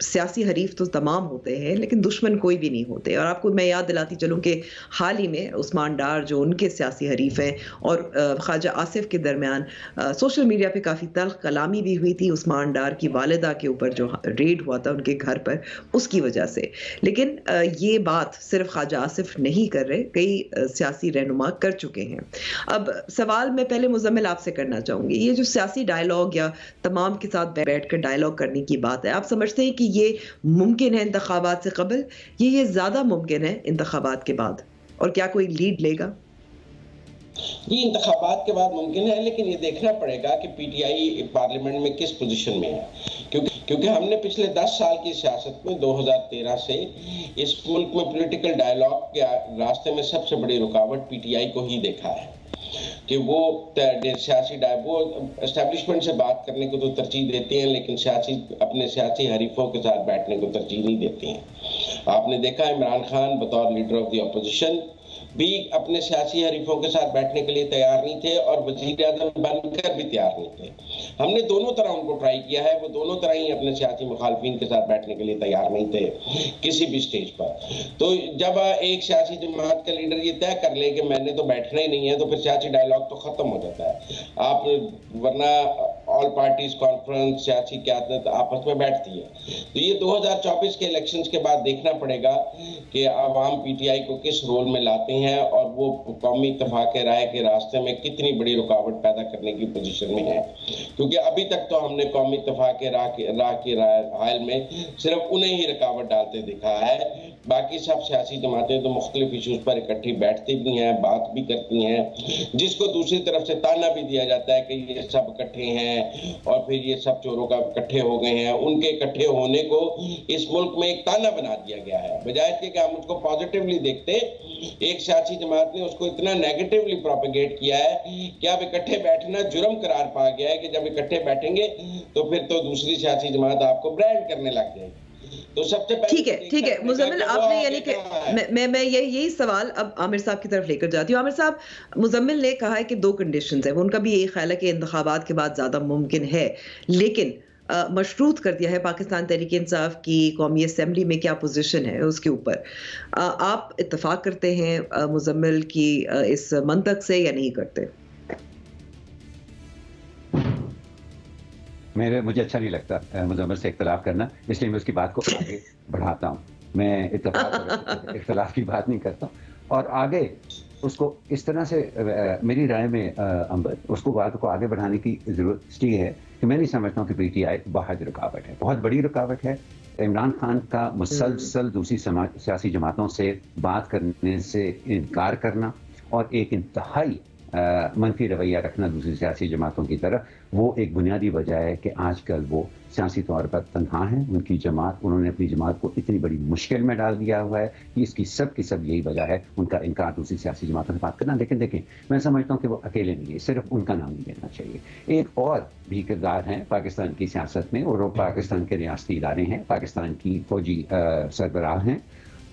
सियासी हरीफ तो तमाम होते हैं लेकिन दुश्मन कोई भी नहीं होते। और आपको मैं याद दिलाती चलूं कि हाल ही में उस्मान डार जो उनके सियासी हरीफ हैं और ख्वाजा आसिफ के दरमियान सोशल मीडिया पे काफ़ी तल्ख कलामी भी हुई थी उस्मान डार की वालिदा के ऊपर जो रेड हुआ था उनके घर पर, उसकी वजह से। लेकिन ये बात सिर्फ ख्वाजा आसिफ नहीं कर रहे, कई सियासी रहनुमा कर चुके हैं। अब सवाल मैं पहले मुजम्मिल आपसे करना चाहूंगी, ये जो सियासी डायलॉग या तमाम के साथ बैठकर डायलॉग करने की बात है, आप समझते हैं कि ये मुमकिन है इंतखाबात से कबल, ये ज़्यादा मुमकिन है इंतखाबात के बाद, और क्या कोई लीड लेगा? ये इंतखाबात के बाद मुमकिन है, लेकिन ये देखना पड़ेगा कि PTI पार्लियामेंट में किस पोजीशन में है, क्योंकि हमने पिछले 10 साल की सियासत में 2013 से इस मुल्क में पॉलिटिकल डायलॉग के रास्ते में सबसे बड़ी रुकावट PTI को ही देखा है कि वो सियासी वो एस्टेब्लिशमेंट से बात करने को तो तरजीह देते हैं लेकिन अपने सियासी हरीफों के साथ बैठने को तरजीह नहीं देते हैं। आपने देखा इमरान खान बतौर लीडर ऑफ द अपोजिशन भी अपने सियासी हरीफों के साथ बैठने के लिए तैयार नहीं थे और वज़ीर आज़म बनकर भी तैयार नहीं थे। हमने दोनों तरह उनको ट्राई किया है, वो दोनों तरह ही अपने सियासी मुखालफिन के साथ बैठने के लिए तैयार नहीं थे किसी भी स्टेज पर। तो जब एक सियासी जमात का लीडर ये तय कर ले कि मैंने तो बैठना ही नहीं है, तो फिर सियासी डायलॉग तो ख़त्म हो जाता है। आप वरना ऑल पार्टीज कॉन्फ्रेंस सियासी क़यादत आपस में बैठती है। तो ये 2024 के इलेक्शंस के बाद देखना पड़ेगा कि अवाम PTI को किस रोल में लाते हैं और वो कौमी इत्तेफाक राय के रास्ते में कितनी बड़ी रुकावट पैदा करने की पोजीशन में है। क्योंकि अभी तक तो हमने कौमी इत्तेफाक राह के हाल में सिर्फ उन्हें ही रुकावट डालते दिखा है, बाकी सब सियासी जमातें तो मुख्तलिफ इशूज़ पर इकट्ठी बैठती भी हैं, बात भी करती हैं, जिसको दूसरी तरफ से ताना भी दिया जाता है कि ये सब इकट्ठे हैं और फिर ये सब चोरों का इकट्ठे हो गए हैं। उनके इकट्ठे होने को इस मुल्क में एक ताना बना दिया गया है, बजाय इसके कि हम उसको पॉजिटिवली देखते। एक सियासी जमात ने उसको इतना नेगेटिवली प्रोपेगेट किया है कि अब इकट्ठे बैठना जुर्म करार पा गया है कि जब इकट्ठे बैठेंगे तो फिर तो दूसरी सियासी जमात आपको ब्रांड करने लग जाएगी। तो सबसे पहले ठीक है मुजम्मिल, आपने यानी कि मैं यही सवाल अब आमिर साहब की तरफ लेकर जाती हूँ। आमिर साहब, मुजम्मिल ने कहा है कि 2 कंडीशंस है, उनका भी यही ख्याल है कि इंतखाबात के बाद ज़्यादा मुमकिन है, लेकिन मशरूत कर दिया है पाकिस्तान तहरीक इंसाफ की कौमी असम्बली में क्या पोजीशन है उसके ऊपर। आप इत्तफाक करते हैं मुजम्मिल की इस मंतक से या नहीं करते? मुझे अच्छा नहीं लगता मुजम्मिल से इख्तलाफ करना, इसलिए मैं उसकी बात को आगे बढ़ाता हूँ। मैं इख्तलाफ की बात नहीं करता और आगे اس کو اس طرح سے میری رائے میں امبر اس کو بات کو آگے بڑھانے کی ضرورت اس لیے ہے کہ میں نہیں سمجھتا ہوں کہ پی ٹی آئی بہت رکاوٹ ہے، بہت بڑی رکاوٹ ہے۔ عمران خان کا مسلسل دوسری سیاسی جماعتوں سے بات کرنے سے انکار کرنا اور ایک انتہائی منفی رویہ رکھنا دوسری سیاسی جماعتوں کی طرف، وہ ایک بنیادی وجہ ہے کہ آج کل وہ سیاسی طور پر تنہا ہیں۔ ان کی جماعت، انہوں نے اپنی جماعت کو اتنی بڑی مشکل میں ڈال دیا ہوا ہے کہ اس کی سب یہی وجہ ہے ان کا انکار دوسری سیاسی جماعتوں سے بات کرنا۔ لیکن دیکھیں، میں سمجھتا ہوں کہ وہ اکیلے نہیں ہے، صرف ان کا نام نہیں لینا چاہیے۔ ایک اور بھی کردار ہیں پاکستان کی سیاست میں، اور وہ پاکستان کے ریاستی ادارے ہیں، پاکستان کی فوجی سربراہ ہیں،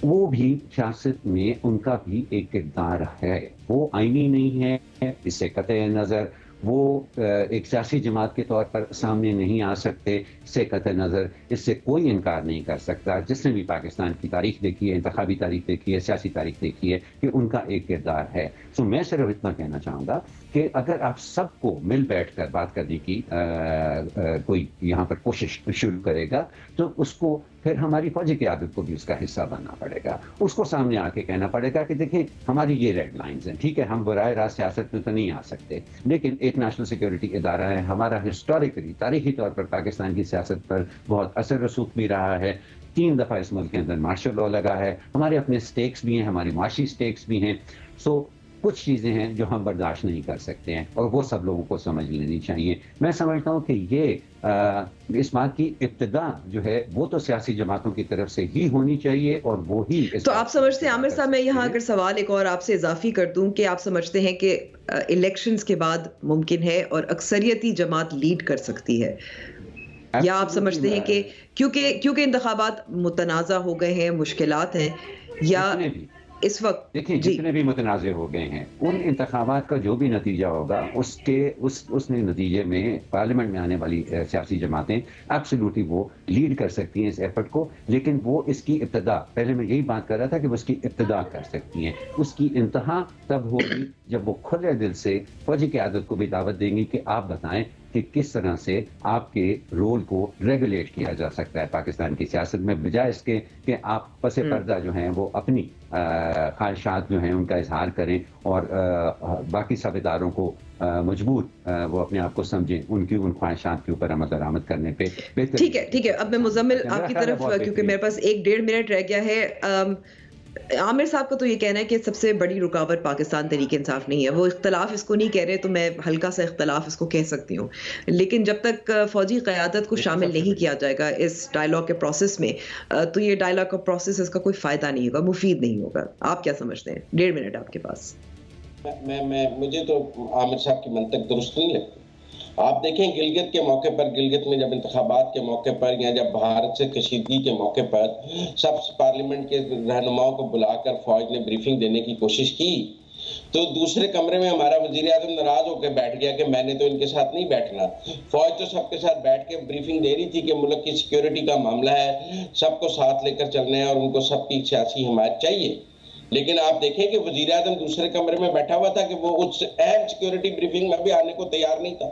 وہ بھی سیاست میں ان کا بھی ایک کردار ہے۔ وہ آئینی نہیں ہے، اس سے قطع نظر وہ ایک سیاسی جماعت کے طور پر سامنے نہیں آ سکتے، اس سے قطع نظر اس سے کوئی انکار نہیں کر سکتا، جس نے بھی پاکستان کی تاریخ دیکھی ہے، انتخابی تاریخ دیکھی ہے، سیاسی تاریخ دیکھی ہے، کہ ان کا ایک کردار ہے۔ سو میں صرف اتنا کہنا چاہوں گا کہ اگر آپ سب کو مل بیٹھ کر بات کرنے کی کوئی یہاں پر کوشش شروع کرے گا تو اس کو پھر ہماری فوجی قیادت کو بھی اس کا حصہ بننا پڑے گا، اس کو سامنے آ کے کہنا پڑے گا کہ دیکھیں ہماری یہ ریڈ لائنز ہیں، ٹھیک ہے ہم براہ راست سیاست میں تو نہیں آ سکتے، لیکن ایک نیشنل سیکیورٹی ادارہ ہے ہمارا، ہسٹوریکلی تاریخی طور پر پاکستان کی سیاست پر بہت اثر رسوخ بھی رہا ہے، 3 دفعہ اس ملک کے اندر مارشل لاء لگا ہے، ہمارے اپنے سٹیکس بھی ہیں، ہماری معاشی سٹیکس بھی ہیں۔ سو کچھ چیزیں ہیں جو ہم برداشت نہیں کر سکتے ہیں اور وہ سب لوگوں کو سمجھ لینی چاہیے۔ میں سمجھتا ہوں کہ یہ اس بات کی ابتدا جو ہے وہ تو سیاسی جماعتوں کی طرف سے ہی ہونی چاہیے، اور وہی تو آپ سمجھتے ہیں عامر صاحب، میں یہاں اگر سوال ایک اور آپ سے اضافی کر دوں کہ آپ سمجھتے ہیں کہ الیکشنز کے بعد ممکن ہے اور اکثریتی جماعت لیڈ کر سکتی ہے، یا آپ سمجھتے ہیں کہ کیونکہ انتخابات متنازع ہو گئے ہیں، مشکلات ہیں، یا اس وقت دیکھیں جتنے بھی متنازع ہو گئے ہیں ان انتخابات کا جو بھی نتیجہ ہوگا اس نے نتیجے میں پارلیمنٹ میں آنے والی سیاسی جماعتیں ایبسلیوٹلی وہ لیڈ کر سکتی ہیں اس ایفرٹ کو، لیکن وہ اس کی ابتدا، پہلے میں یہی بات کر رہا تھا کہ وہ اس کی ابتدا کر سکتی ہیں، اس کی انتہا تب ہوگی جب وہ کھلے دل سے فوجی قیادت کو بھی دعوت دیں گی کہ آپ بتائیں کہ کس طرح سے آپ کے رول کو ریگولیٹ کیا جا سکتا ہے پاکستان کی سیاست میں، بجائے اس کے کہ آپ پس پردہ جو ہیں وہ اپنی خواہشات جو ہیں ان کا اظہار کریں اور باقی سب اداروں کو مجبور وہ اپنے آپ کو سمجھیں ان خواہشات کے اوپر عمل درآمد کرنے پہ۔ ٹھیک ہے، اب میں مزمل آپ کی طرف، کیونکہ میرے پاس 1.5 منٹ رہ گیا ہے۔ عامر صاحب کا تو یہ کہنا ہے کہ سب سے بڑی رکاوٹ پاکستان تحریک انصاف نہیں ہے، وہ اختلاف اس کو نہیں کہہ رہے، تو میں ہلکا سا اختلاف اس کو کہہ سکتی ہوں، لیکن جب تک فوجی قیادت کو شامل نہیں کیا جائے گا اس ڈائلاگ کے پروسیس میں تو یہ ڈائلاگ کا پروسیس اس کا کوئی فائدہ نہیں ہوگا، مفید نہیں ہوگا۔ آپ کیا سمجھتے ہیں؟ 1.5 منٹ آپ کے پاس۔ مجھے تو عامر صاحب کی منطق درست نہیں لگتی۔ آپ دیکھیں گلگت کے موقع پر، گلگت میں جب انتخابات کے موقع پر یا جب بھارت سے کشیدگی کے موقع پر سب پارلیمنٹ کے رہنماؤں کو بلا کر فوج نے بریفنگ دینے کی کوشش کی، تو دوسرے کمرے میں ہمارا وزیر اعظم ناراض ہو کے بیٹھ گیا کہ میں نے تو ان کے ساتھ نہیں بیٹھنا۔ فوج تو سب کے ساتھ بیٹھ کے بریفنگ دے رہی تھی کہ ملک کی سیکیورٹی کا معاملہ ہے، سب کو ساتھ لے کر چلنا ہے اور ان کو سب کی سیاسی حمایت چاہیے، لیکن آپ دیکھیں کہ وزیر اعظم دوسرے کمرے میں بیٹھا ہوا تھا کہ وہ اس اہم سیکیورٹی بریفنگ میں بھی آنے کو تیار نہیں تھا۔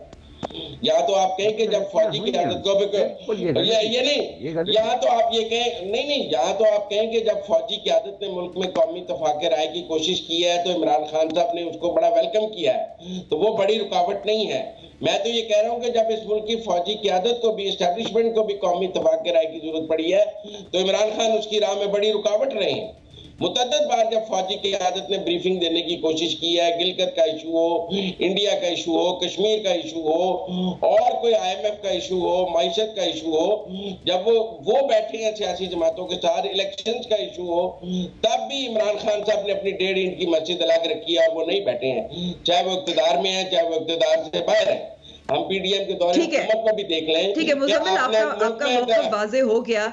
یا تو آپ کہیں کہ جب فوجی قیادت کو یہ نہیں، یہاں تو آپ یہ کہیں نہیں، یہاں تو آپ کہیں کہ جب فوجی قیادت نے ملک میں قومی اتفاق رائے کی کوشش کی ہے تو عمران خان صاحب نے اس کو بڑا ویلکم کیا ہے، تو وہ بڑی رکاوٹ نہیں ہے۔ میں تو یہ کہہ رہا ہوں کہ جب اس ملک کی فوجی قیادت کو بھی، اسٹیبلشمنٹ کو بھی قومی اتفاق رائے کی ضرورت پڑی ہے تو عمران خان اس کی راہ میں بڑی رکاوٹ رہے ہیں۔ متعدد بار جب فوجی قیادت نے بریفنگ دینے کی کوشش کی ہے، گلگت کا ایشو ہو، انڈیا کا ایشو ہو، کشمیر کا ایشو ہو، اور کوئی IMF کا ایشو ہو، معیشت کا ایشو ہو، جب وہ بیٹھے ہیں سیاسی جماعتوں کے ساتھ، الیکشنز کا ایشو ہو، تب بھی عمران خان صاحب نے اپنی 1.5 اینٹ کی مسجد الگ رکھی ہے اور وہ نہیں بیٹھے ہیں، چاہے وہ اقتدار میں ہیں چاہے وہ اقتدار سے باہر ہیں۔ ہم PDM کے دور حکومت کو بھی دیکھ لیں۔ ٹھیک ہے مزمل، آپ کا موقف واضح ہو گیا۔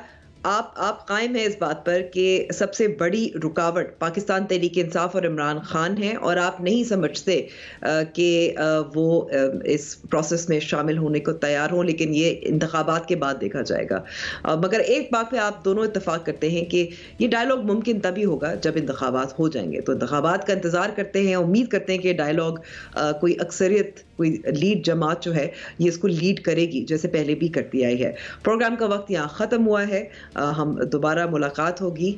آپ قائم ہیں اس بات پر کہ سب سے بڑی رکاوٹ پاکستان تحریک انصاف اور عمران خان ہے، اور آپ نہیں سمجھتے کہ وہ اس پروسیس میں شامل ہونے کو تیار ہوں، لیکن یہ انتخابات کے بعد دیکھا جائے گا۔ مگر ایک بات پہ آپ دونوں اتفاق کرتے ہیں کہ یہ ڈائلاگ ممکن تبھی ہوگا جب انتخابات ہو جائیں گے، تو انتخابات کا انتظار کرتے ہیں، امید کرتے ہیں کہ یہ ڈائلاگ کوئی اکثریت، کوئی لیڈ جماعت جو ہے یہ اس کو لیڈ کرے گی، جیسے پہلے بھی کرتی آئی ہے۔ پروگرام کا وقت یہاں ختم ہوا ہے، ہم دوبارہ ملاقات ہوگی۔